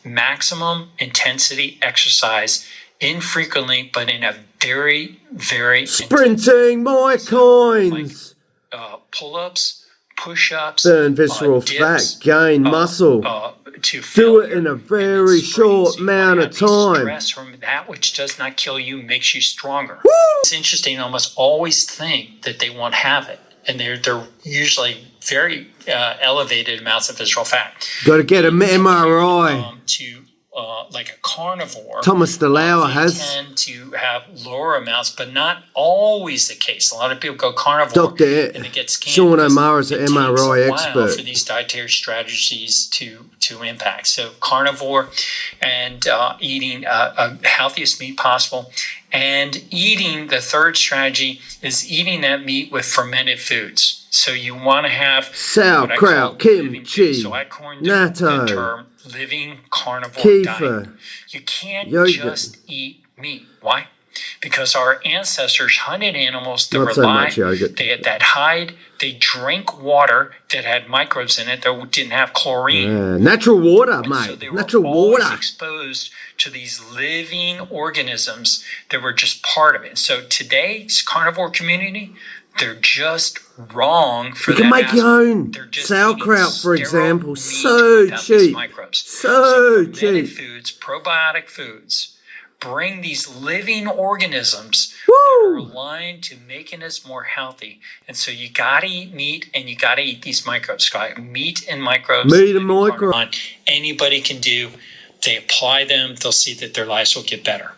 maximum intensity exercise infrequently, but in a very, very sprinting my coins, pull-ups, push-ups, burn visceral dips, fat, gain muscle. Do it in a very short amount of time. Stress from that which does not kill you makes you stronger. Woo! It's interesting. Almost always think that they won't have it, and they're usually very elevated amounts of visceral fat. Got to get an MRI. Like a carnivore, Thomas DeLauers has. Tend to have lower amounts, but not always the case. A lot of people go carnivore Dr. and it gets scanned. Sean Omara is an MRI expert expert for these dietary strategies to impact. So carnivore and eating healthiest meat possible, and eating. The third strategy is eating that meat with fermented foods. So you want to have sauerkraut, kimchi, so I coined the term living carnivore kefir, diet. You can't yogurt. Just eat meat. Why? Because our ancestors hunted animals that Not were much yogurt. They had that hide. They drank water that had microbes in it that didn't have chlorine. Natural water, mate. So they were Natural always water. exposed to these living organisms that were just part of it. So today's carnivore community, they're just wrong for that. You can make your own sauerkraut, for example. So cheap. So cheap. Foods, probiotic foods, bring these living organisms Woo! that are aligned to making us more healthy. And so you got to eat meat, and you got to eat these microbes, Scott. Meat and microbes. Meat and microbes. Anybody can do. They apply them, they'll see that their lives will get better.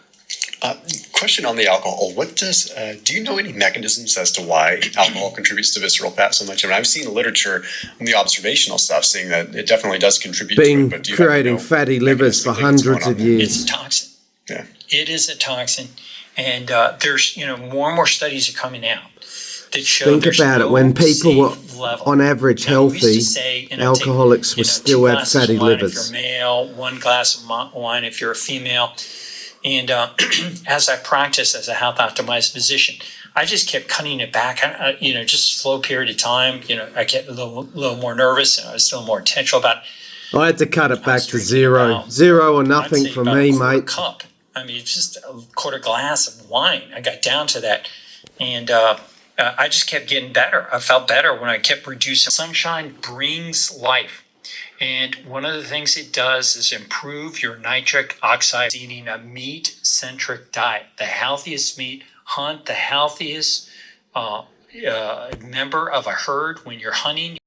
Question on the alcohol. What does do you know any mechanisms as to why alcohol contributes to visceral fat so much? I mean, I've seen literature on the observational stuff saying that it definitely does contribute to it. But do you creating fatty livers for hundreds of years. It's a toxin. Yeah. It is a toxin, and there's more and more studies are coming out that show. Think about it. When people were on average healthy, alcoholics would still have fatty livers. If you're male, 1 glass of wine if you're a female. And as I practiced as a health optimized physician, I just kept cutting it back. Just a slow period of time. I get a little more nervous, and I was a little more intentional about it. I had to cut it back to zero or nothing for me, mate. Cup. I mean, just a quarter glass of wine. I got down to that, and I just kept getting better. I felt better when I kept reducing. Sunshine brings life. And one of the things it does is improve your nitric oxide. Eating a meat-centric diet, the healthiest meat. Hunt the healthiest member of a herd when you're hunting.